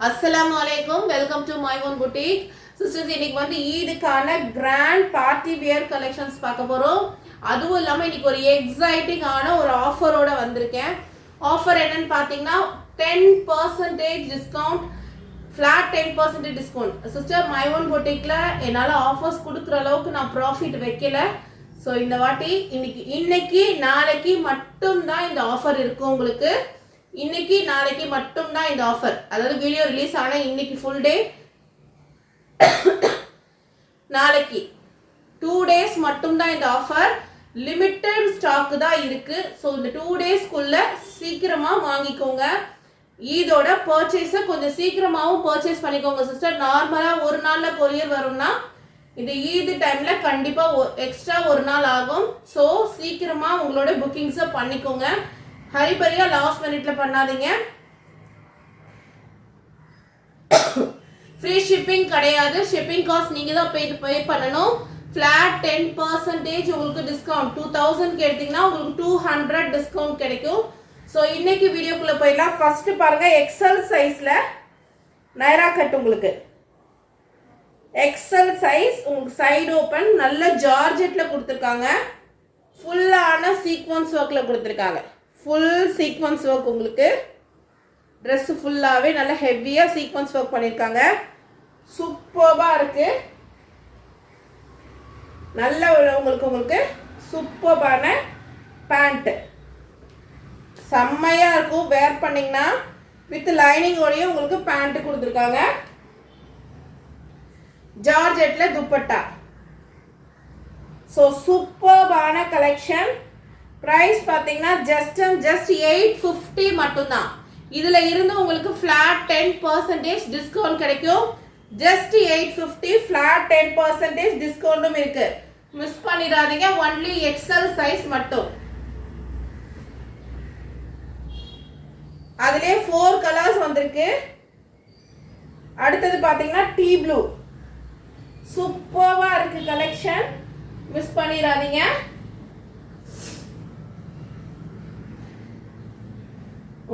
அஸ்ஸலாமு அலைக்கும். Welcome to my own boutique. Sisters, இன்னைக்கு வந்து ஈதுக்கான கிராண்ட் பார்ட்டி வியர் கலெக்ஷன்ஸ் பார்க்க போகிறோம். அதுவும் இல்லாமல் இன்னைக்கு ஒரு எக்ஸைட்டிங்கான ஒரு ஆஃபரோட வந்திருக்கேன். ஆஃபர் என்னன்னு பார்த்தீங்கன்னா 10% discount, flat 10% discount. Sister, my own புட்டிக்கில் என்னால் ஆஃபர்ஸ் கொடுக்குற அளவுக்கு நான் ப்ராஃபிட் வைக்கல. ஸோ இந்த வாட்டி இன்னைக்கு நாளைக்கு மட்டும்தான் இந்த ஆஃபர் இருக்கும் உங்களுக்கு. இன்னைக்கு நாளைக்கு மட்டும்தான் இந்த ஆஃபர், அதாவது வீடியோ ரிலீஸ் ஆன இன்னைக்கு ஃபுல் டே, நாளைக்கு 2 days மட்டும்தான் இந்த ஆஃபர். லிமிட்டட் ஸ்டாக் தான் இருக்கு. ஸோ இந்த 2 daysக்குள்ள சீக்கிரமா வாங்கிக்கோங்க. இதோட பர்ச்சேஸை கொஞ்சம் சீக்கிரமாகவும் பர்ச்சேஸ் பண்ணிக்கோங்க சிஸ்டர். நார்மலாக ஒரு நாளில் கொரியர் வரும்னா இந்த ஈது டைமில் கண்டிப்பாக எக்ஸ்ட்ரா ஒரு நாள் ஆகும். ஸோ சீக்கிரமாக உங்களோட புக்கிங்ஸை பண்ணிக்கோங்க. ஹரிபரியா லாஸ்ட் மினிட்ல பண்ணாதீங்க. ஃப்ரீ ஷிப்பிங் கிடையாது. ஷிப்பிங் காஸ்ட் நீங்கள் தான் பே பண்ணணும். ஃப்ளாட் 10% உங்களுக்கு டிஸ்கவுண்ட். 2000 எடுத்தீங்கன்னா உங்களுக்கு 200 டிஸ்கவுண்ட் கிடைக்கும். ஸோ இன்னைக்கு வீடியோக்குள்ளே போயிடலாம். ஃபர்ஸ்ட் பாருங்க, எக்ஸல் சைஸில் நைரா கட். உங்களுக்கு எக்ஸல் சைஸ், உங்களுக்கு சைடு ஓப்பன், நல்ல ஜார்ஜெட்டில் கொடுத்துருக்காங்க. ஃபுல்லான சீக்வன்ஸ் ஒர்க்கில் கொடுத்துருக்காங்க. Full sequence work. உங்களுக்கு ட்ரெஸ் ஃபுல்லாகவே நல்ல ஹெவியாக சீக்வன்ஸ் ஒர்க் பண்ணியிருக்காங்க. சூப்பராக இருக்குது. நல்ல உங்களுக்கு சூப்பரான பேண்ட்டு செம்மையாக இருக்கும். வேர் பண்ணிங்கன்னா வித் லைனிங்கோடையும் உங்களுக்கு பேண்ட்டு கொடுத்துருக்காங்க. ஜார்ஜெட்டில் துப்பட்டா. ஸோ சூப்பரான கலெக்ஷன். ப்ரைஸ் பார்த்தீங்கன்னா ஜஸ்ட் 850 மட்டும்தான். இதில் இருந்து உங்களுக்கு ஃப்ளாட் 10% டிஸ்கவுண்ட் கிடைக்கும். ஜஸ்ட் 850, ஃப்ளாட் 10% டிஸ்கவுண்ட்டும் இருக்கு. மிஸ் பண்ணிடாதீங்க. ஒன்லி எக்ஸல் சைஸ் மட்டும். அதுலேயே 4 கலர்ஸ் வந்திருக்கு. அடுத்தது பார்த்தீங்கன்னா டீ ப்ளூ. சூப்பராக இருக்கு கலெக்ஷன், மிஸ் பண்ணிடாதீங்க.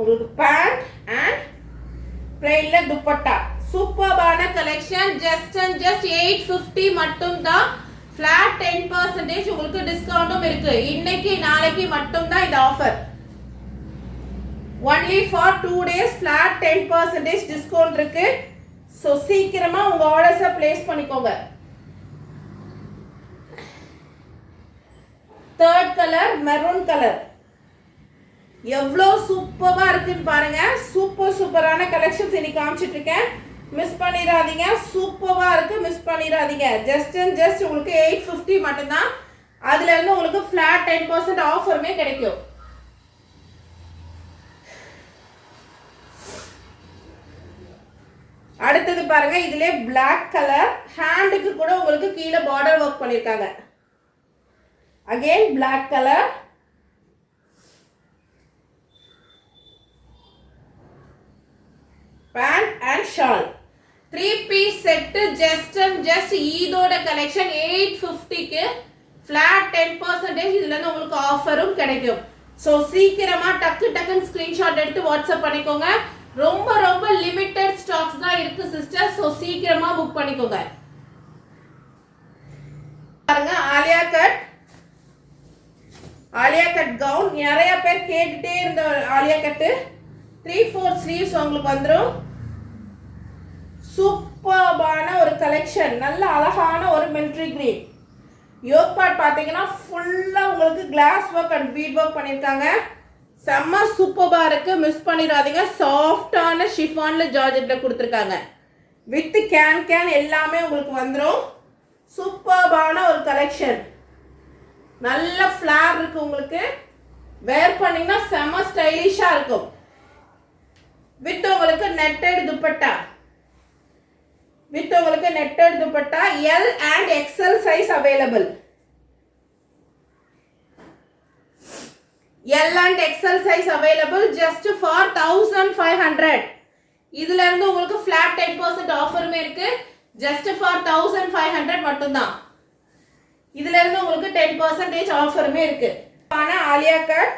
உங்களுக்கு பேண்ட் அண்ட் பிளெயின்ல துப்பட்டா. சூப்பரான கலெக்ஷன். ஜஸ்ட் 850 மட்டும் தான். ஃபிளாட் 10% உங்களுக்கு டிஸ்கவுண்டும் இருக்கு. இன்னைக்கு நாளைக்கு மட்டும் தான் இந்த offer. Only for 2 days flat 10% discount இருக்கு. ஸோ சீக்கிரமா உங்க ஆர்டர்ஸை பிளேஸ் பண்ணிக்கோங்க. Third colour maroon colour. எவ்வளோ சூப்பராக இருக்குன்னு பாருங்க. சூப்பரான கலெக்ஷன்ஸ் இன்னைக்கு காமிச்சிட்டு இருக்கேன். மிஸ் பண்ணிடாதீங்க. சூப்பராக இருக்கு, மிஸ் பண்ணிடாதீங்க. ஜஸ்ட் உங்களுக்கு 850 மட்டும்தான். அதுல இருந்து உங்களுக்கு ஃபிளாட் 10% ஆஃபருமே கிடைக்கும். அடுத்தது பாருங்க, இதுல பிளாக் கலர். ஹேண்டுக்கு கூட உங்களுக்கு கீழே பார்டர் ஒர்க் பண்ணிருக்காங்க. Again black colour. Pant and shawl 3 piece set. Just ஈதோட கலெக்ஷன் 850க்கு ஃபிளாட் 10% இதுல இருந்து உங்களுக்கு ஆஃபரும் கிடைக்கும். ஸோ சீக்கிரமா டக்குன்னு ஸ்கிரீன்ஷாட் எடுத்து வாட்ஸ்அப் பண்ணிக்கோங்க. ரொம்ப லிமிட்டட் ஸ்டாக்ஸ் தான் இருக்கு சிஸ்டர். ஸோ சீக்கிரமா புக் பண்ணிக்கோங்க. பாருங்க, ஆலியா கட் கவுன். நிறைய பேர் கேட்டுட்டே இருந்த ஆலியா கட்டு. 3/4 ஸ்லீவ்ஸ் உங்களுக்கு வந்துடும். சூப்பரான ஒரு கலெக்ஷன். நல்ல அழகான ஒரு மிலிட்டரி கிரீன். யோக் பார்ட் பார்த்தீங்கன்னா ஃபுல்லா உங்களுக்கு glass work and bead work பண்ணியிருக்காங்க. செம்ம சூப்பராக இருக்கு, மிஸ் பண்ணிடாதீங்க. சாஃப்டான ஷிஃபான்ல ஜார்ஜெட்ல கொடுத்துருக்காங்க. வித் கேன் எல்லாமே உங்களுக்கு வந்துடும். சூப்பரான ஒரு கலெக்ஷன். நல்ல ஃபிளார் இருக்கு. உங்களுக்கு வேர் பண்ணீங்கன்னா செம்ம ஸ்டைலிஷா இருக்கும். வித் உங்களுக்கு netted dupatta. L and XL size available. L and XL size available just for 1500. இதுல இருந்து உங்களுக்கு flat 10% ஆஃபருமே இருக்கு. just for 1500 மட்டும் தான். இதுல இருந்து உங்களுக்கு 10% ஆஃபருமே இருக்கு. ஆலியா கட்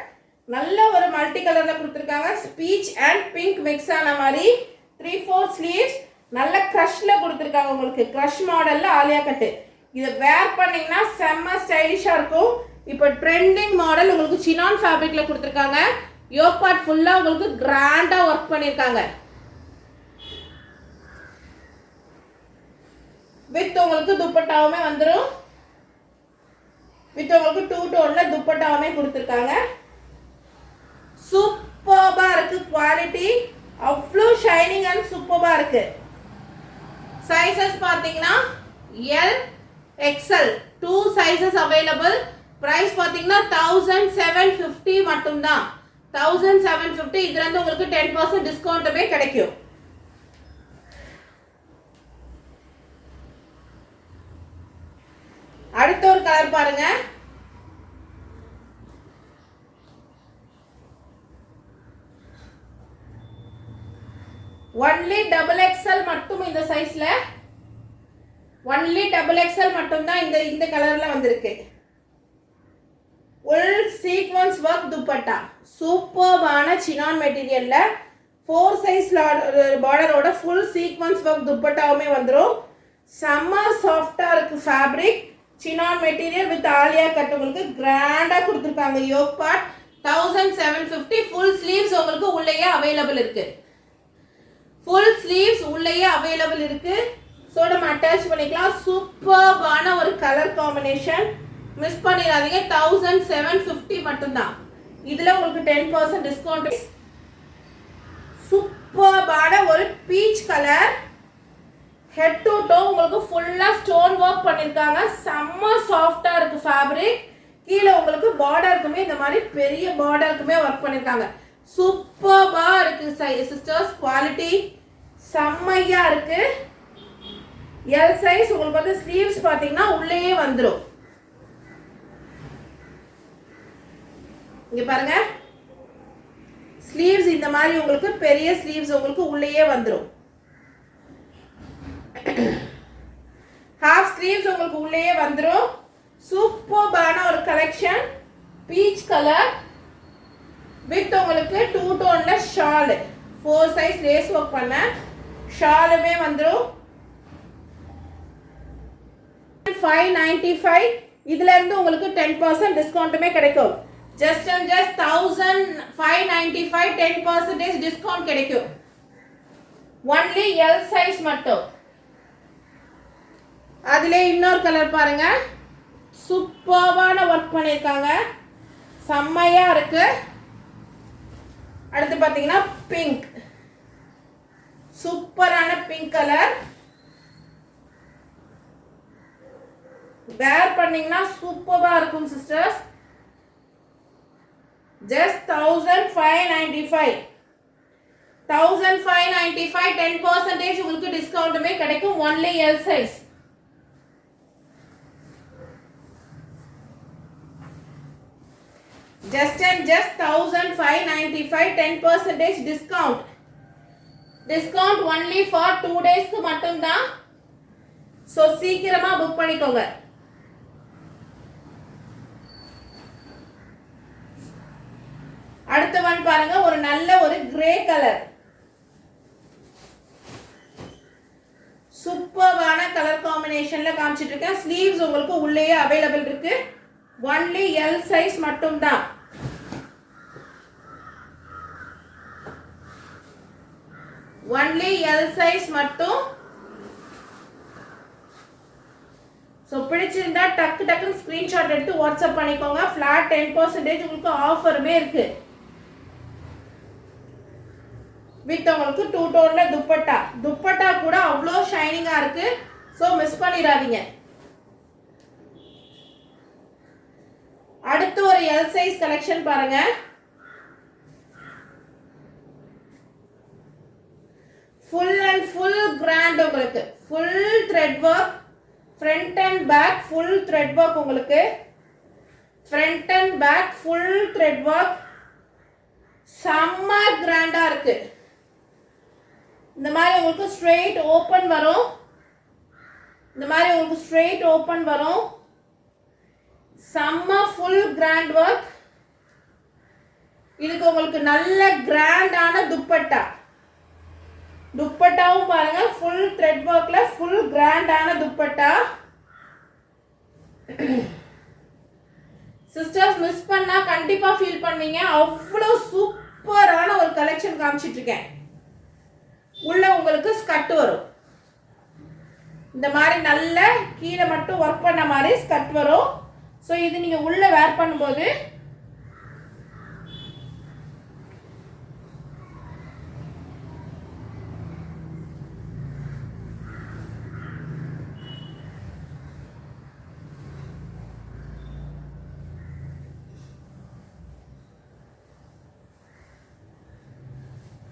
நல்ல ஒரு மல்டி கலர்ல கொடுத்திருக்காங்க. பீச் அண்ட் பிங்க் மிக்ஸ் ஆன மாதிரி 3/4 ஸ்லீவ்ஸ் நல்ல க்ரஷ்ல கொடுத்துருக்காங்க உங்களுக்கு. க்ரஷ் மாடல்ல ஆலியா கட்டு. இதை வேர் பண்ணீங்கன்னா செம்ம ஸ்டைலிஷா இருக்கும். இப்போ ட்ரெண்டிங் மாடல் உங்களுக்கு சினான் ஃபேப்ரிக்ல கொடுத்துருக்காங்க. யோக் பார்ட் ஃபுல்லா உங்களுக்கு கிராண்டா ஒர்க் பண்ணிருக்காங்க. வித் உங்களுக்கு துப்பட்டாவுமே வந்துடும். வித் உங்களுக்கு 2 டோன்ல துப்பட்டாவுமே கொடுத்துருக்காங்க. சூப்பர்பா இருக்கு குவாலிட்டி. அவ்வளோ ஷைனிங் அண்ட் சூப்பர்பா இருக்கு. சைஸஸ் பார்த்தீங்கன்னா L XL 2 sizes available. Price பார்த்தீங்கன்னா 1750 மட்டும்தான். 1750. இதுல இருந்து உங்களுக்கு 10% டிஸ்கவுண்ட்டுமே கிடைக்கும். அடுத்த ஒரு கலர் பாருங்க. ஒன்லி XXL மட்டும் இந்த சைஸ்ல. ஒன்லி XXL மட்டும் தான் இந்த கலர்ல வந்திருக்கு. உள் சீக்வன்ஸ் ஒர்க் துப்பட்டா. சூப்பர்பான சினான் மெட்டீரியல்ல 4 சைஸ் பார்டரோட ஃபுல் சீக்வன்ஸ் ஒர்க் துப்பட்டாவுமே வந்துடும். செம்ம சாஃப்டா இருக்கு fabric. Chinon material with Alia cut உங்களுக்கு கிராண்டா கொடுத்துருக்காங்க. Yoke part 1750. ஃபுல் ஸ்லீவ்ஸ் உங்களுக்கு உள்ளேயே அவைலபிள் இருக்கு. ஃபுல் ஸ்லீவ்ஸ் உள்ளேயே அவைலபிள் இருக்கு. ஸோ நம்ம அட்டாச் பண்ணிக்கலாம். சூப்பர்பான ஒரு கலர் காம்பினேஷன். மிஸ் பண்ணிடாதீங்க. 1750 மட்டும்தான். இதுல உங்களுக்கு 10% டிஸ்கவுண்ட். சூப்பர்பான ஒரு peach colour. Head to to உங்களுக்கு ஃபுல்லா ஸ்டோன் ஒர்க் பண்ணிருக்காங்க. செம்ம சாஃப்டா இருக்கு ஃபேப்ரிக். கீழே உங்களுக்கு பார்டருக்குமே இந்த மாதிரி பெரிய பார்டருக்குமே ஒர்க் பண்ணிருக்காங்க. சூப்பர்பா இருக்கு சிஸ்டர்ஸ். குவாலிட்டி செம்மையா இருக்கு. எல் சைஸ் உங்களுக்கு வந்து ஸ்லீவ்ஸ் பாத்தீங்கன்னா உள்ளேயே வந்துடும். இங்க பாருங்க, ஸ்லீவ்ஸ் இந்த மாதிரி உங்களுக்கு பெரிய ஸ்லீவ்ஸ் உங்களுக்கு உள்ளேயே வந்துடும். ஹாஃப் ஸ்லீவ்ஸ் உங்களுக்கு உள்ளேயே வந்துடும். சூப்பர்பான ஒரு கலெக்ஷன். பீச் கலர் வித் உங்களுக்கு 2 டோன்ல ஷால். 4 சைஸ் லேஸ் ஒர்க் பண்ண ஷாலுமே வந்துடும். 595. இதுல இருந்து உங்களுக்கு 10% டிஸ்கவுண்ட்டுமே கிடைக்கும். ஜஸ்ட் 1595 10% டிஸ்கவுண்ட் கிடைக்கும். ஒன்லி எல் சைஸ் மட்டும். அதுல இன்னொரு கலர் பாருங்க. சூப்பர்வான ஒர்க் பண்ணிருக்காங்க. செம்மையா இருக்கு. அடுத்து பாத்தீங்கன்னா பிங்க். சூப்பரான பிங்க் கலர். வேர் பண்ணீங்கன்னா சூப்பரா இருக்கும் சிஸ்டர்ஸ். ஜஸ்ட் 1595. 1595 10% உங்களுக்கு டிஸ்கவுண்ட்டுமே கிடைக்கும். Only L size. just 1595 10% discount. Discount only for 2 days க்கு மட்டும்தான். சோ சீக்கிரமா புக் பண்ணிக்கோங்க. அடுத்த ஒன் பாருங்க. ஒரு நல்ல ஒரு கிரே கலர். சூப்பரான கலர் காம்பினேஷன்ல காமிச்சிட்டு இருக்கேன். ஸ்லீவ்ஸ் உங்களுக்கு உள்ளேயே அவைலபிள் இருக்கு. ஒன்லி எல் சைஸ் மட்டும்தான். ஒன்லி எல் சைஸ் மட்டும். சோ பிடிச்சிருந்தா டக்கு டக்குன்னு ஸ்கிரீன்ஷாட் எடுத்து வாட்ஸ்அப் பண்ணிக்கோங்க. ஃபிளாட் 10% உங்களுக்கு ஆஃபருமே இருக்கு. வித் உங்களுக்கு 2 டோன்ல துப்பட்டா. துப்பட்டா கூட அவ்வளோ ஷைனிங்கா இருக்கு. சோ மிஸ் பண்ணிடாதீங்க. அடுத்து ஒரு எல் சைஸ் கலெக்ஷன் பாருங்க. ஃபுல் அண்ட் ஃபுல் கிராண்ட் உங்களுக்கு. Full thread work. Front and back full thread work உங்களுக்கு. Front and back full thread work. செம்ம கிராண்டா இருக்கு. இந்த மாதிரி உங்களுக்கு ஸ்ட்ரெயிட் ஓபன் வரும். இந்த மாதிரி உங்களுக்கு ஸ்ட்ரெயிட் ஓபன் வரும். செம்ம ஃபுல் கிராண்ட் ஒர்க். இதுக்கு உங்களுக்கு நல்ல கிராண்டான துப்பட்டா. துப்பட்டாவும் பாருங்க ஃபுல் த்ரெட் ஒர்க்ல ஃபுல் கிராண்டான துப்பட்டா. சிஸ்டர்ஸ் மிஸ் பண்ணா கண்டிப்பா ஃபீல் பண்ணுவீங்க. அவ்வளோ சூப்பரான ஒரு கலெக்ஷன் காமிச்சிட்டு இருக்கேன். உள்ள உங்களுக்கு ஸ்கர்ட் வரும். இந்த மாதிரி நல்ல கீழே மட்டும் ஒர்க் பண்ண மாதிரி ஸ்கர்ட் வரும். ஸோ இது நீங்க உள்ள வேர் பண்ணும்போது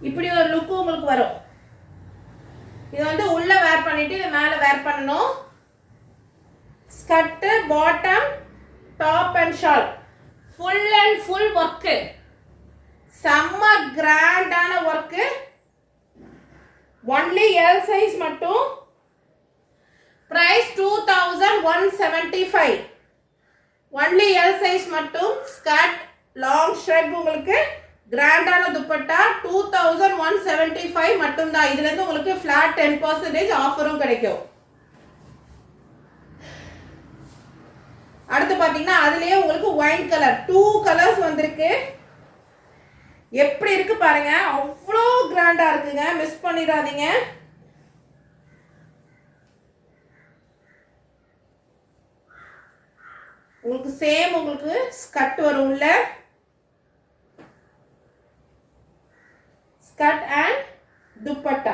இப்படி ஒரு லுக் உங்களுக்கு வரும். இது வந்து உள்ள வேர் பண்ணிட்டு இது மேல வேர் பண்ணனும். Skirt, bottom, top and shawl full and full work. செம்ம கிராண்டான ஒர்க். ஒன்லி எல் சைஸ் மட்டும். பிரைஸ் 2175. ஒன்லி எல் சைஸ் மட்டும். ஸ்கர்ட், லாங் ஷ்ரெட் உங்களுக்கு கிராண்டான துப்பட்டா 2175 மட்டும் தான். இதுல இருந்து உங்களுக்கு ஃபிளாட் 10% ஆஃபரும் கிடைக்கும். அடுத்து பாத்தீங்கன்னா அதுலயே உங்களுக்கு ஒயின் கலர் 2 கலர்ஸ் வந்திருக்கு. எப்படி இருக்கு பாருங்க. அவ்வளோ கிராண்டா இருக்குங்க. மிஸ் பண்ணிடாதீங்க. உங்களுக்கு சேம் உங்களுக்கு ஸ்கர்ட் வரும் உள்ள. Skirt and dupatta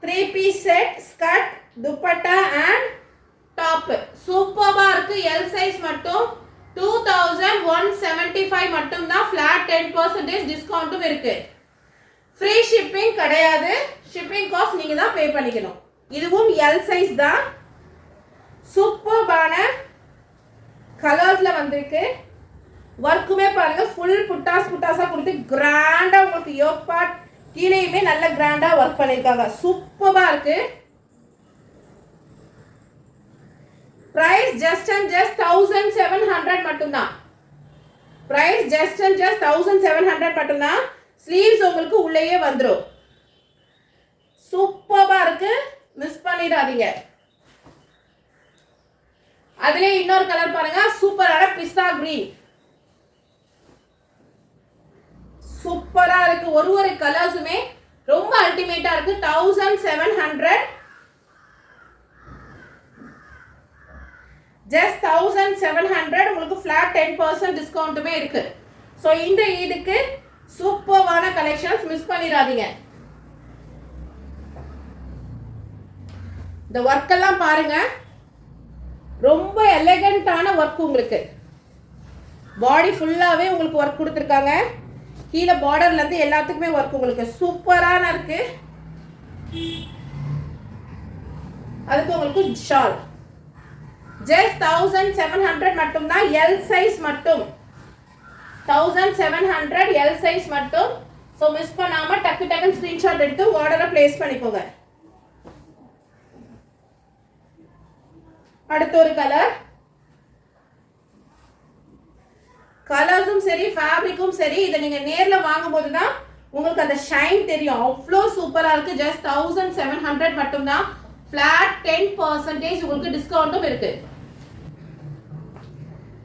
3 piece set. Skirt, dupatta and top. சூப்பரா இருக்கு. எல் சைஸ் மட்டும் 2175 மட்டும் தான். ஃபிளாட் 10% டிஸ்கவுண்ட்டும் இருக்கு. ஃப்ரீ ஷிப்பிங் கிடையாது. ஷிப்பிங் காஸ்ட் நீங்க தான் பே பண்ணிக்கணும். இதுவும் எல் சைஸ் தான். சூப்பரான கலர்ஸ்ல வந்திருக்கு. ஒர்க்குமே பாருங்க ஃபுல் புட்டாஸா கொடுத்து கிராண்டா உங்களுக்கு யோக் பார்ட் கீழேயுமே நல்ல கிராண்டா ஒர்க் பண்ணிருக்காங்க. சூப்பரா இருக்கு. பிரைஸ் ஜஸ்ட் அண்ட் ஜஸ்ட் 1700 மட்டும் தான். பிரைஸ் ஜஸ்ட் அண்ட் ஜஸ்ட் 1700 மட்டும் தான். ஸ்லீவ்ஸ் உங்களுக்கு உள்ளேயே வந்துரும். சூப்பரா இருக்கு. மிஸ் பண்ணிடாதீங்க. அதுலயே இன்னொரு கலர் பாருங்க. சூப்பரான பிஸ்தா கிரீன். சூப்பரா இருக்கு. ஒரு கலர்ஸுமே ரொம்ப அல்டிமேட்டா இருக்கு. 1700. ஜஸ்ட் 1700 உங்களுக்கு ஃபிளாட் 10% டிஸ்கவுண்ட்டுமே இருக்கு. ஸோ இந்த இதுக்கு சூப்பரான கலெக்ஷன்ஸ் மிஸ் பண்ணிடாதீங்க. இந்த ஒர்க் எல்லாம் பாருங்க. ரொம்ப எலிகண்டான ஒர்க். உங்களுக்கு பாடி ஃபுல்லாவே உங்களுக்கு ஒர்க் கொடுத்துருக்காங்க. கீழே பார்டர்ல இருந்து எல்லாத்துக்குமே ஒர்க் உங்களுக்கு சூப்பரான இருக்கு. அதுக்கு உங்களுக்கு ஷால் ஜஸ்ட் 1700 மட்டும் தான். எல் சைஸ் மட்டும் 1700 எல் சைஸ் மட்டும். ஸோ மிஸ் பண்ணாம டக்கு ஸ்கிரீன்ஷாட் எடுத்து ஆர்டரை பிளேஸ் பண்ணிக்கோங்க. அடுத்த ஒரு கலர். கலர்ஸும் சரி ஃபேப்ரிக்கும் சரி இதை நீங்க நேர்ல வாங்கும்போது தான் உங்களுக்கு அந்த ஷைன் தெரியும். அவ்வளோ சூப்பரா இருக்கு. ஜஸ்ட் 1700 மட்டும் தான். ஃபிளாட் 10% உங்களுக்கு டிஸ்கவுண்ட்டும் இருக்கு.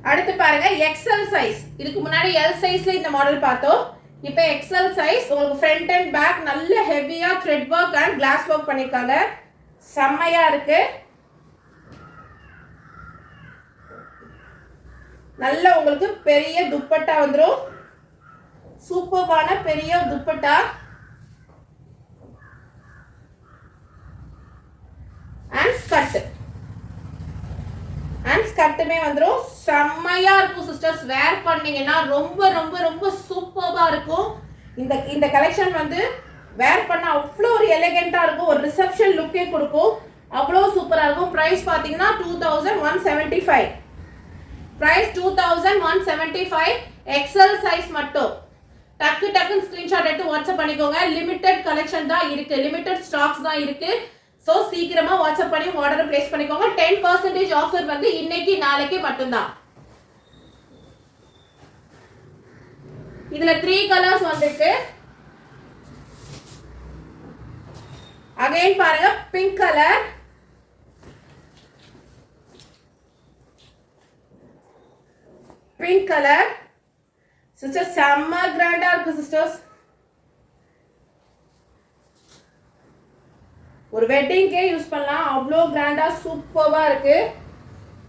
அடுத்து பாருங்க எக்ஸ்எல் சைஸ். இதுக்கு முன்னாடி எல் சைஸ்ல இந்த மாடல் பார்த்தோம். இப்போ எக்ஸ்எல் சைஸ் உங்களுக்கு ஃப்ரண்ட் அண்ட் பேக் நல்ல ஹெவியா thread work and glass work பண்ணிருக்காங்க. செம்மையா இருக்கு. நல்ல உங்களுக்கு பெரிய துப்பட்டா வந்துரும். சூப்பரான பெரிய துப்பட்டா அண்ட் ஸ்கர்ட். அண்ட் ஸ்கர்ட்டுமே வந்துரும். செம்மையா இருக்கும் சிஸ்டர்ஸ். வேர் பண்ணீங்கன்னா ரொம்ப ரொம்ப ரொம்ப சூப்பரா இருக்கும். இந்த கலெக்ஷன் வந்து வேர் பண்ண அவ்வளோ ஒரு எலிகெண்டா இருக்கும். ஒரு ரிசப்ஷன் லுக்கே கொடுக்கும். அவ்வளோ சூப்பரா இருக்கும். பிரைஸ் பாத்தீங்கன்னா 2175. பிரைஸ் 2175. எக்ஸ்எல் சைஸ் மட்டும். டக்குன்னு ஸ்கிரீன்ஷாட் எடுத்து வாட்ஸ்அப் பண்ணிக்கோங்க. லிமிடெட் கலெக்ஷன் தான் இருக்கு. லிமிடெட் ஸ்டாக்ஸ் தான் இருக்கு. ஸோ சீக்கிரமா வாட்ஸ்அப் பண்ணி ஆர்டர் பிளேஸ் பண்ணிக்கோங்க. 10% ஆஃபர் வந்து இன்னைக்கு நாளைக்கு மட்டும்தான். இதுல 3 கலர்ஸ் வந்திருக்கு. அகைன் பாருங்க pink colour, pink colour sister செம்ம கிராண்டா இருக்கு சிஸ்டர்ஸ். ஒரு வெட்டிங்கே யூஸ் பண்ணலாம், அவ்வளோ கிராண்டா சூப்பராக இருக்கு.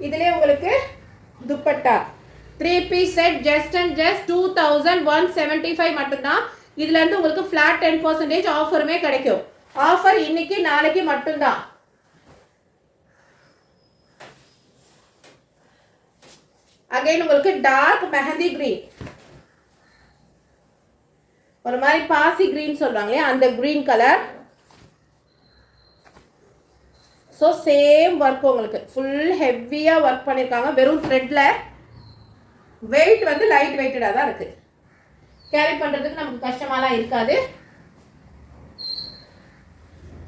இதுலேயே உங்களுக்கு dupatta 3 piece set just and just 2175 மட்டும்தான். இதுல இருந்து உங்களுக்கு ஃபிளாட் 10% ஆஃபருமே கிடைக்கும். ஆஃபர் இன்னைக்கு நாளைக்கு மட்டும்தான். அகைன் உங்களுக்கு டார்க் மெஹந்தி கிரீன், ஒரு மாதிரி பாசி கிரீன் சொல்றாங்களே அந்த green colour. So same work உங்களுக்கு ஃபுல் ஹெவியாக ஒர்க் பண்ணியிருக்காங்க. வெறும் த்ரெட்ல, வெயிட் வந்து லைட் வெயிட்டடாக தான் இருக்கு, கேரி பண்ணுறதுக்கு நமக்கு கஷ்டமாலாம் இருக்காது.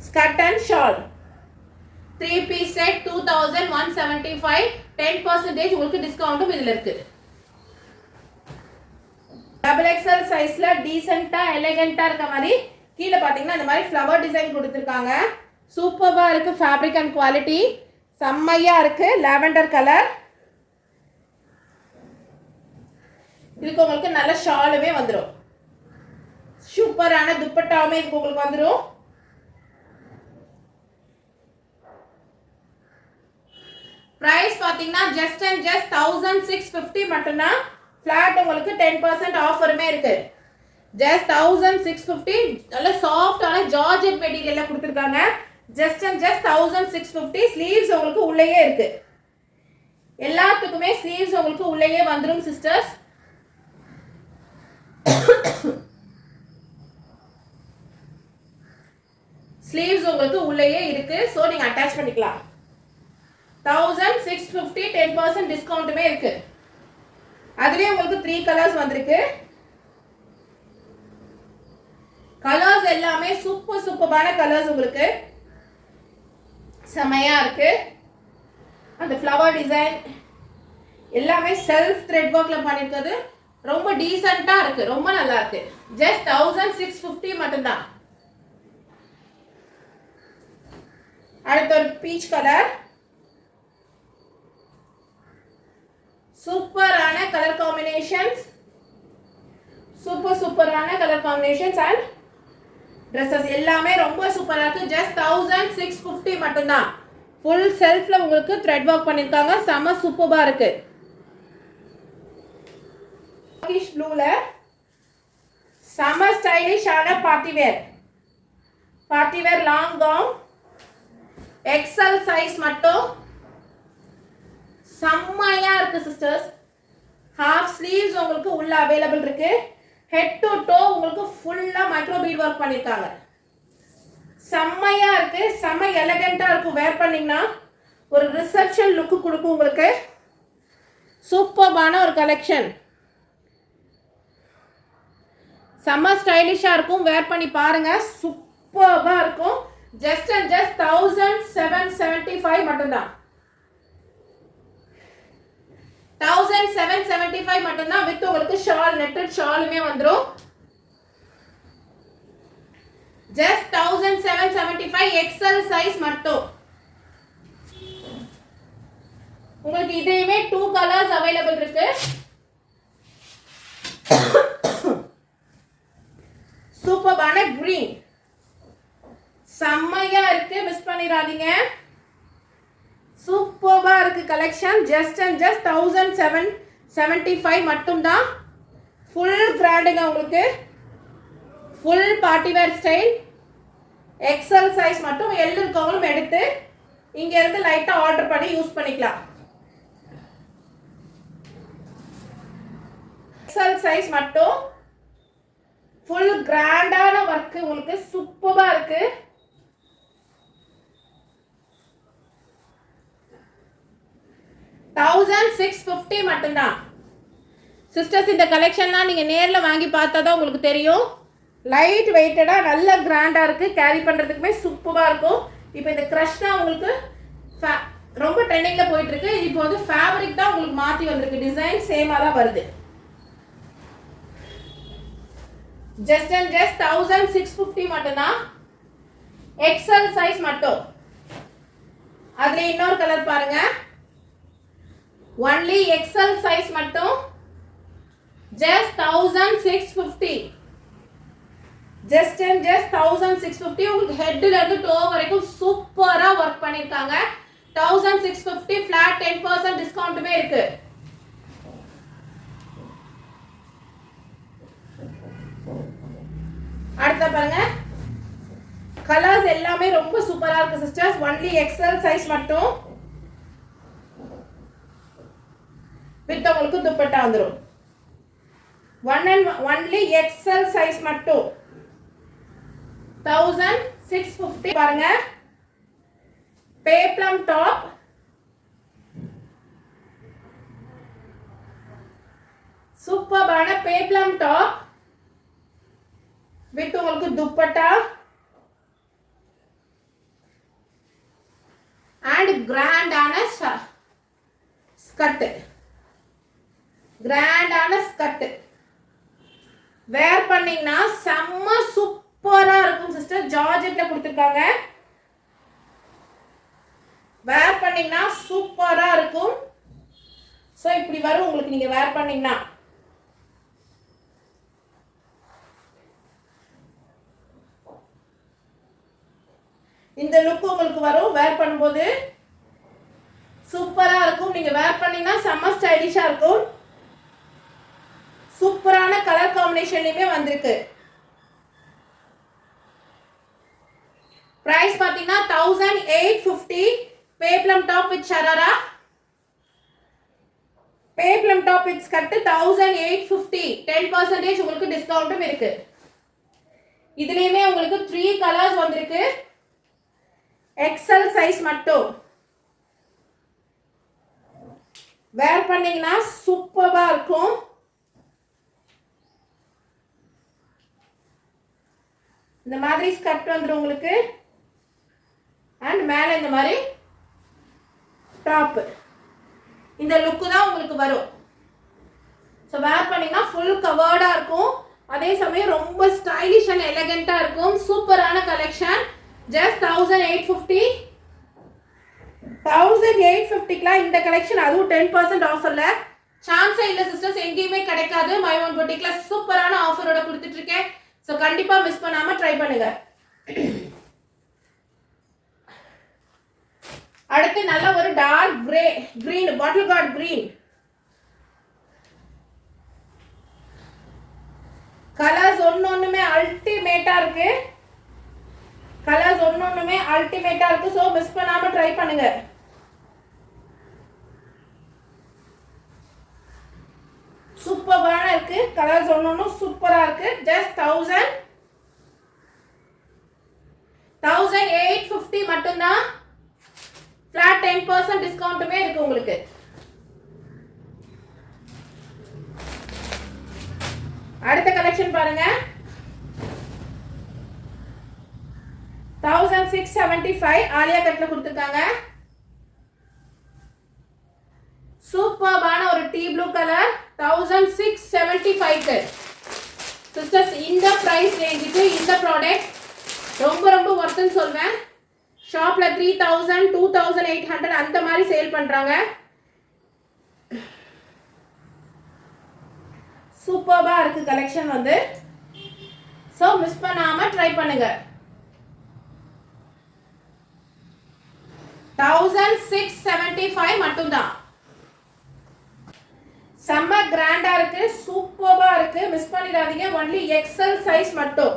Skirt and shawl 3 piece set 2175, 10% உங்களுக்கு டிஸ்கவுண்ட்டும் இதில் இருக்கு. டபுள் எக்ஸ்எல் சைஸ்ல டீசெண்டா எலிகென்ட்டா இருக்க மாதிரி கீழே பார்த்தீங்கன்னா இந்த மாதிரி ஃப்ளவர் டிசைன் கொடுத்துருக்காங்க. சூப்பராக இருக்கு, ஃபேப்ரிக் அண்ட் குவாலிட்டி செம்மையா இருக்கு. லாவெண்டர் கலர், இதுக்கு உங்களுக்கு நல்ல ஷாலுமே வந்துடும், சூப்பரான துப்பட்டாவுமே இதுக்கு உங்களுக்கு வந்துடும். பிரைஸ் பாத்தீங்கன்னா ஜஸ்ட் அண்ட் ஜஸ்ட் 1650 மட்டும்தான். ஃபிளாட் உங்களுக்கு 10% ஆஃபருமே இருக்கு. ஜஸ்ட் 1650, நல்ல சாஃப்டான ஜார்ஜெட் மெட்டீரியல்ல கொடுத்துருக்காங்க. Just and just 1650. ஸ்லீவ்ஸ் உங்களுக்கு உள்ளேயே இருக்கு, எல்லாத்துக்குமே ஸ்லீவ்ஸ் உங்களுக்கு உள்ளேயே வந்துடும் சிஸ்டர்ஸ். ஸ்லீவ்ஸ் உங்களுக்கு உள்ளேயே இருக்கு, ஸோ நீங்க அட்டாச் பண்ணிக்கலாம். 1650, 10% டிஸ்கவுண்ட்டுமே இருக்கு. அதுலயே உங்களுக்கு 3 கலர்ஸ் வந்திருக்கு. கலர்ஸ் எல்லாமே சூப்பரான கலர்ஸ், உங்களுக்கு செமையா இருக்கு. அந்த ஃப்ளவர் டிசைன் எல்லாமே செல்ஃப் த்ரெட் ஒர்க்ல பண்ணிருக்கிறது, ரொம்ப டீசெண்டா இருக்கு, ரொம்ப நல்லா இருக்கு. ஜஸ்ட் 1650 மட்டும்தான். அடுத்த ஒரு பீச் கலர், சூப்பரான கலர் காம்பினேஷன்ஸ், சூப்பரான கலர் காம்பினேஷன்ஸ் அண்ட் ட்ரெஸ்ஸஸ் எல்லாமே ரொம்ப சூப்பரா இருக்கு. ஜஸ்ட் 1650 மட்டும்தான். ஃபுல் செல்ஃப்ல உங்களுக்கு த்ரெட் ஒர்க் பண்ணிருக்காங்க, செம சூப்பரா இருக்கு. ப்ளூல செம ஸ்டைலிஷான party wear long gown, XL size மட்டும் செம்மையா இருக்கு சிஸ்டர்ஸ். ஹாஃப் ஸ்லீவ்ஸ் உங்களுக்கு உள்ள அவைலபிள் இருக்கு. ஹெட் டு டோ உங்களுக்கு ஃபுல்லா மைக்ரோ பீட் ஒர்க் பண்ணிருக்காங்க, செம்மையா இருக்கு, செம்ம எலிகென்ட்டா இருக்கும். வேர் பண்ணீங்கன்னா ஒரு ரிசப்ஷன் லுக் கொடுக்கும் உங்களுக்கு. சூப்பரான ஒரு கலெக்ஷன், செம்ம ஸ்டைலிஷா இருக்கும். வேர் பண்ணி பாருங்க, சூப்பரா இருக்கும். ஜஸ்ட் அண்ட் ஜஸ்ட் 1775 மட்டும்தான். 1775 மட்டும்தான். வித் உங்களுக்கு ஷால், நெட்டட் ஷாலுமே வந்துடும். ஜஸ்ட் 1775, எக்ஸ்எல் சைஸ் மட்டும். உங்களுக்கு இதையுமே 2 கலர்ஸ் அவைலபிள் இருக்கு. சூப்பரான கிரீன், செம்மையா இருக்கு, மிஸ் பண்ணிடாதீங்க. சூப்பரா இருக்கு கலெக்ஷன். ஜஸ்ட் அண்ட் ஜஸ்ட் 1775 மட்டும்தான். ஃபுல் கிராண்டுங்க உங்களுக்கு, full party wear style. XL size மட்டும். எல் இருக்கவங்களும் எடுத்து இங்க இருந்து லைட்டா ஆர்டர் பண்ணி யூஸ் பண்ணிக்கலாம். எக்ஸ்எல் சைஸ் மட்டும். ஃபுல் கிராண்டான ஒர்க் உங்களுக்கு சூப்பரா இருக்கு. $1650 மட்டும்தான் சிஸ்டர்ஸ். இந்த கலெக்ஷன்லாம் நீங்க நேர்ல வாங்கி பார்த்தா தான் உங்களுக்கு தெரியும். லைட் வெயிட்டடா நல்ல கிராண்டா இருக்கு, கேரி பண்றதுக்குமே சூப்பரா இருக்கும். இப்போ இந்த கிரஷ்னா உங்களுக்கு ரொம்ப ட்ரெண்டிங்ல போயிட்டு இருக்கு. இப்போ வந்து ஃபேப்ரிக் தான் உங்களுக்கு மாத்தி வந்திருக்கு, டிசைன் சேமா தான் வருது. ஜஸ்ட் அண்ட் ஜஸ்ட் 1650 மட்டும்தான். எக்ஸல் சைஸ் மட்டும். அதுல இன்னொரு கலர் பாருங்க, ஒன்லி எக்ஸல் சைஸ் மட்டும் just 1650. just 1650. உங்களுக்கு ஹெட்ல இருந்து டோ வரைக்கும் சூப்பரா வர்க் பண்ணிருக்காங்க. 1650 flat 10% டிஸ்கவுண்ட்மே இருக்கு. அடுத்து பாருங்க, கலர்ஸ் எல்லாமே ரொம்ப சூப்பரா இருக்கு சிஸ்டர்ஸ். ஒன்லி எக்ஸல் சைஸ் மட்டும் வித் உங்களுக்கு துப்பட்டா வந்துரும். ஒன்லி எக்ஸல் சைஸ் மட்டும் 1650. பாருங்க, பேப்ளம் டாப், சூப்பரான பேப்ளம் டாப் வித் உங்களுக்கு துப்பட்டா அண்ட் கிராண்டான ஸ்கர்ட். கிராண்டான ஸ்கர்ட் வேர் பண்ணீங்கன்னா செம்ம சூப்பரா இருக்கும் சிஸ்டர். ஜார்ஜெட்ல கொடுத்திருக்காங்க. வேர் பண்ணீங்கன்னா சூப்பரா இருக்கும். சோ இப்படி வரும் உங்களுக்கு நீங்க வேர் பண்ணீங்கன்னா. இந்த லுக் உங்களுக்கு வரும் வேர் பண்ணும்போது சூப்பரா இருக்கும். நீங்க வேர் பண்ணீங்கன்னா செம்ம ஸ்டைலிஷா இருக்கும். சூப்பரான கலர் காம்பினேஷன்லயுமே வந்திருக்கு. பிரைஸ் பாத்தீங்கன்னா 1850. Peplum top with sharara, peplum top with skirt 1850. 10% உங்களுக்கு டிஸ்கவுண்ட்டும் இருக்கு. இதுலயுமே உங்களுக்கு 3 கலர்ஸ் வந்திருக்கு. எக்ஸல் சைஸ் மட்டும் வேர் பண்ணீங்கன்னா சூப்பரா இருக்கும். இந்த மாதிரி ஸ்கர்ட் வந்துடும் உங்களுக்கு அண்ட் மேல இந்த மாதிரி டாப். இந்த லுக் தான் உங்களுக்கு வரும். ஸோ வேர் பண்ணீங்கன்னா ஃபுல் கவர்டா இருக்கும். அதே சமயம் ரொம்ப ஸ்டைலிஷ் அண்ட் எலகண்டா இருக்கும். சூப்பரான கலெக்ஷன். ஜஸ்ட் 1850. 1850க்குலாம் இந்த கலெக்ஷன், அதுவும் 10% ஆஃபர்ல சான்ஸே இல்லை சிஸ்டர்ஸ். எங்கேயுமே கிடைக்காது. மை ஒன் பொட்டிக்ல சூப்பரான ஆஃபரோட கொடுத்துட்டு இருக்கேன். ஸோ கண்டிப்பா மிஸ் பண்ணாம ட்ரை பண்ணுங்க. அடுத்து நல்ல ஒரு டார்க் கிரீன், பாட்டில் கார்ட் கிரீன். கலர்ஸ் ஒன்னொன்னுமே அல்டிமேட்டா இருக்கு. கலர்ஸ் ஒன்னொன்னுமே அல்டிமேட்டா இருக்கு. ஸோ மிஸ் பண்ணாம ட்ரை பண்ணுங்க. சூப்பரான இருக்கு. கலர்ஸ் ஒன்னொன்னும் சூப்பரா இருக்கு. ஜஸ்ட் 1850 மட்டும்தான். ஃபிளாட் 10% டிஸ்கவுண்ட்டுமே இருக்கு உங்களுக்கு. அடுத்த கலெக்ஷன் பாருங்க, 1675 ஆலியா கட்ல கொடுத்திருக்காங்க. சூப்பரான ஒரு டீ ப்ளூ கலர் 1675. சிஸ்டர்ஸ், இந்த பிரைஸ் ரேஞ்சுக்கு இந்த ப்ராடக்ட் ரொம்ப ரொம்ப ஒர்த்துன்னு சொல்வேன். ஷாப்ல 3000 2800 அந்த மாதிரி சேல் பண்றாங்க. சூப்பரா இருக்கு கலெக்ஷன் வந்து. சோ மிஸ் பண்ணாம ட்ரை பண்ணுங்க. 1675 மட்டும்தான். செம்ம கிராண்டா இருக்கு. சூப்பரா இருக்கு. மிஸ் பண்ணிடாதீங்க. ஒன்லி எக்ஸல் சைஸ் மட்டும்.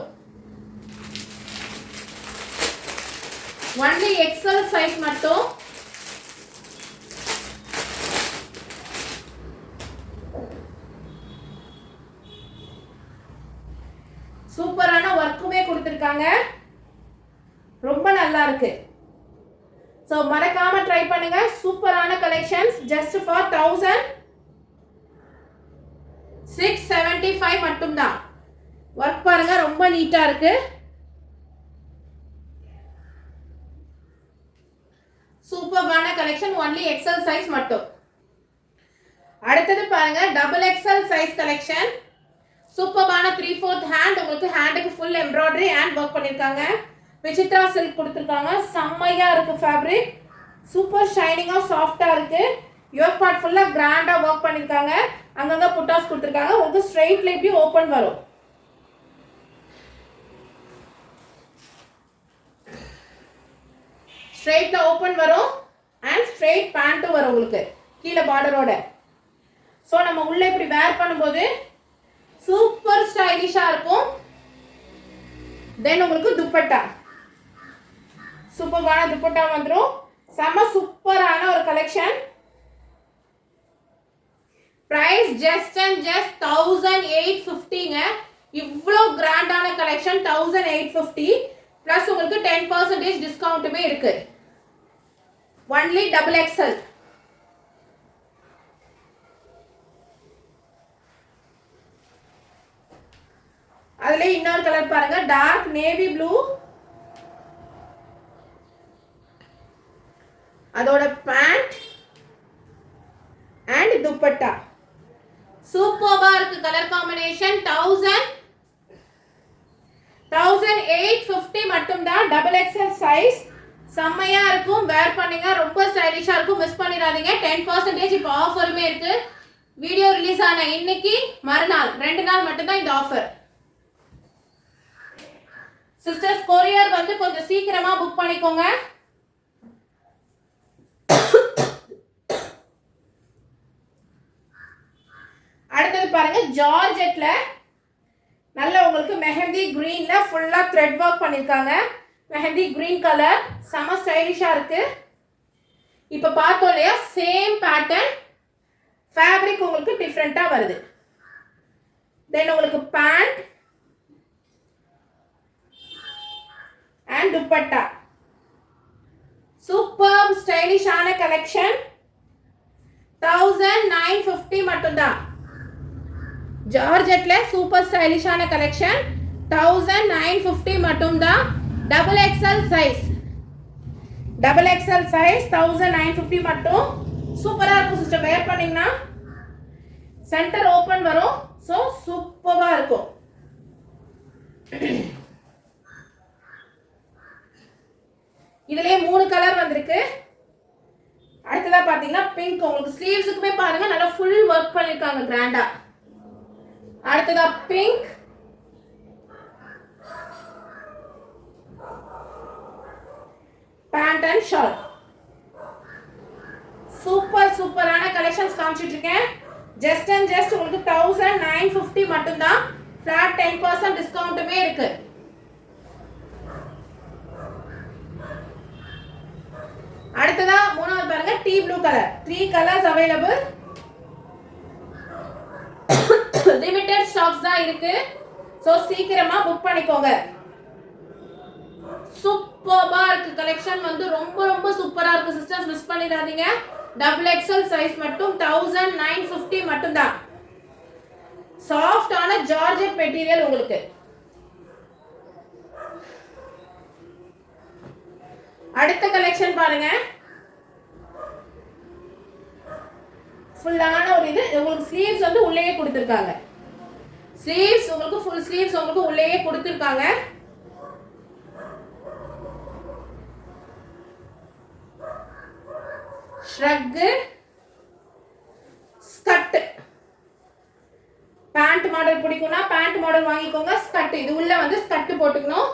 ஒன்லி எக்ஸல் சைஸ் மட்டும். சூப்பரான ஒர்க்குமே கொடுத்திருக்காங்க. ரொம்ப நல்லா இருக்கு. சோ மறக்காம ட்ரை பண்ணுங்க. சூப்பரான கலெக்ஷன்ஸ் ஜஸ்ட் ஃபார் 1675 மட்டும்தான். ஒர்க் பாருங்க, ரொம்ப நீட்டா இருக்கு. சூப்பரான கலெக்ஷன். ஒன்லி எக்ஸல் சைஸ் மட்டும். அடுத்தது பாருங்க, டபுள் எக்ஸல் சைஸ் கலெக்ஷன். சூப்பரான 3/4 ஹேண்ட். உங்களுக்கு ஹேண்டுக்கு ஃபுல் எம்ப்ராய்டரி அண்ட் ஒர்க் பண்ணிருக்காங்க. விசித்ரா சில்க் கொடுத்துருக்காங்க. செம்மையா இருக்கு ஃபேப்ரிக், சூப்பர் ஷைனிங்கா சாஃப்டா இருக்கு. யோக் பார்ட் ஃபுல்லா கிராண்டா ஒர்க் பண்ணிருக்காங்க. அங்கங்க புட்டாஸ் கொடுத்துருக்காங்க. உங்களுக்கு ஸ்ட்ரெயிட்ல இப்படி ஓப்பன் வரும். ஸ்ட்ரெயிட்ல ஓப்பன் வரும் அண்ட் ஸ்ட்ரெயிட் பேண்ட்டும் வரும் உங்களுக்கு கீழே பார்டரோட. ஸோ நம்ம உள்ள இப்படி வேர் பண்ணும்போது சூப்பர் ஸ்டைலிஷா இருக்கும். தென் உங்களுக்கு துப்பட்டா, சூப்பரான துப்பட்டா வந்துடும். செம்ம சூப்பரான ஒரு collection. Price just and just 1850ங்க. இவ்வளோ கிராண்டான கலெக்ஷன் 1850 பிளஸ் உங்களுக்கு 10% டிஸ்கவுண்ட்டுமே இருக்கு. Only XXL. அதுல இன்னொரு கலர் பாருங்க, டார்க் நேவி ப்ளூ. அதோட பேண்ட் அண்ட் துப்பட்டா சூப்பர்பா இருக்கு. கலர் காம்பினேஷன் 1850 மட்டும் தான். XXL சைஸ் செம்மையா இருக்கும். வேர் பண்ணீங்க ரொம்ப ஸ்டைலிஷா இருக்கும். மிஸ் பண்ணிடாதீங்க. 10% இப்போ ஆஃபருமே இருக்கு. வீடியோ ரிலீஸ் ஆன இன்னைக்கு மறுநாள் 2 நாள் மட்டும் தான் இந்த ஆஃபர். சிஸ்டர்ஸ் கொரியர் வந்து கொஞ்சம் சீக்கிரமா புக் பண்ணிக்கோங்க. அடுத்தது பாருங்க, ஜார்ஜெட்ல நல்ல உங்களுக்கு மெஹந்தி கிரீன்ல ஃபுல்லா த்ரெட் ஒர்க் பண்ணிருக்காங்க. மெஹந்தி கிரீன் கலர் செம ஸ்டைலிஷா இருக்கு. இப்ப பார்த்தோம் இல்லையா, சேம் பேட்டர்ன், ஃபேப்ரிக் உங்களுக்கு டிஃப்ரெண்டா வருது. தென் உங்களுக்கு பேண்ட் அண்ட் துப்பட்டா சூப்பர் ஸ்டைலிஷான கலெக்ஷன். 1950 மட்டும் தான். ஜார்ஜெட்ல சூப்பர் ஸ்டைலிஷான கலெக்ஷன் 1950 மட்டும் தான். XXL சைஸ் 1950 மட்டும். சூப்பரா இருக்கும் சிஸ்டர். வேர் பண்ணீங்கன்னா சென்டர் ஓபன் வரும். சோ சூப்பரா இருக்கும். இதுலயே 3 கலர் வந்திருக்கு. அடுத்ததா பாத்தீங்கன்னா பிங்க். உங்களுக்கு ஸ்லீவ்ஸுக்குமே பாருங்க நல்லா ஃபுல் ஒர்க் பண்ணிருக்காங்க கிராண்டா. அடுத்ததா பிங்க், பேண்ட் அண்ட் ஷார்ட். சூப்பரான கலெக்ஷன்ஸ் காமிச்சிட்டு இருக்கேன். ஜஸ்ட் அண்ட் ஜஸ்ட் உங்களுக்கு 1950 மட்டும் தான். ஃபிளாட் 10% டிஸ்கவுண்ட்டுமே இருக்கு. அடுத்ததா மூணாவது பாருங்க, tea blue colour. 3 colours available. Limited stocks தான் இருக்கு. சோ சீக்கிரமா புக் பண்ணிக்கோங்க. சூப்பர்பா இருக்கு கலெக்ஷன் வந்து ரொம்ப சூப்பரா இருக்கு சிஸ்டர்ஸ். மிஸ் பண்ணிடாதீங்க. XXL சைஸ் மட்டும் 1950 மட்டும் தான். சாஃப்டான ஜார்ஜெட் மெட்டீரியல் உங்களுக்கு. அடுத்த கலெக்ஷன் பாருங்க. ஃபுல்லான ஒரு இது. உங்களுக்கு ஸ்லீவ்ஸ் வந்து உள்ளேயே கொடுத்திருக்காங்க. ஸ்லீவ்ஸ் உங்களுக்கு ஃபுல் ஸ்லீவ்ஸ் உங்களுக்கு உள்ளேயே கொடுத்திருக்காங்க. Shrug, skirt. பேண்ட் மாடல் பிடிக்கும்னா பேண்ட் மாடல் வாங்கிக்கோங்க. ஸ்கர்ட் இது உள்ள வந்து ஸ்கர்ட் போட்டுக்கணும்.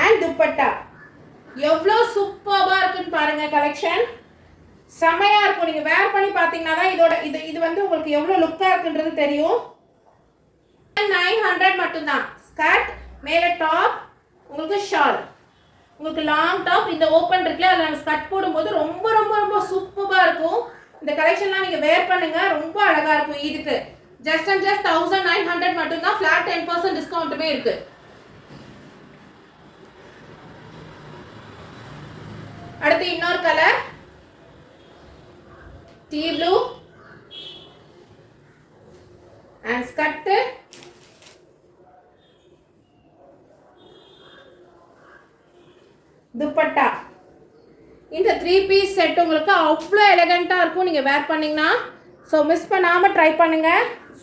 அண்ட் துப்பட்டா எவ்வளவு சூப்பர்பா இருக்குன்னு பாருங்க. கலெக்ஷன் செமையா இருக்கும். நீங்க வேர் பண்ணி பாத்தீங்கன்னா தான் இதோட இது வந்து உங்களுக்கு எவ்வளவு லுக்கா இருக்குன்றது தெரியும். 900 மட்டும் தான். ஸ்கர்ட், மேல டாப், உங்களுக்கு ஷால், உங்களுக்கு லாங் டாப். இந்த ஓபன் இருக்குல, அதுல நம்ம ஸ்கர்ட் போடும்போது ரொம்ப சூப்பரா இருக்கும். இந்த கலெக்ஷன்லாம் நீங்க வேர் பண்ணுங்க, ரொம்ப அழகா இருக்கும். இதுக்கு ஜஸ்ட் அண்ட் ஜஸ்ட் 1900 மட்டும் தான். ஃபிளாட் 10% டிஸ்கவுண்ட்டுமே இருக்கு. அடுத்து இன்னொரு colour, tea blue and skirt, dupatta. இந்த 3 பீஸ் செட் உங்களுக்கு அவ்வளோ எலகண்டா இருக்கும் நீங்க வேர் பண்ணீங்கன்னா. ஸோ மிஸ் பண்ணாம ட்ரை பண்ணுங்க.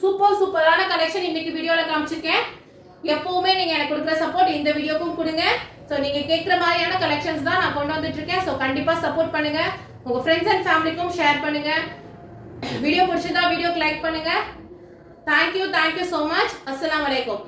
சூப்பரான கலெக்ஷன் இன்னைக்கு வீடியோல காமிச்சிருக்கேன். எப்பவுமே நீங்க எனக்கு கொடுக்குற சப்போர்ட் இந்த வீடியோக்கும் கொடுங்க. ஸோ நீங்க கேட்குற மாதிரியான கலெக்ஷன்ஸ் தான் நான் கொண்டு வந்துட்டு இருக்கேன். ஸோ கண்டிப்பா சப்போர்ட் பண்ணுங்க. உங்க ஃப்ரெண்ட்ஸ் அண்ட் ஃபேமிலிக்கும் ஷேர் பண்ணுங்க. வீடியோ பிடிச்சிருந்தா வீடியோக்கு லைக் பண்ணுங்க. Thank you so much. அஸ்ஸலாமு அலைக்கும்.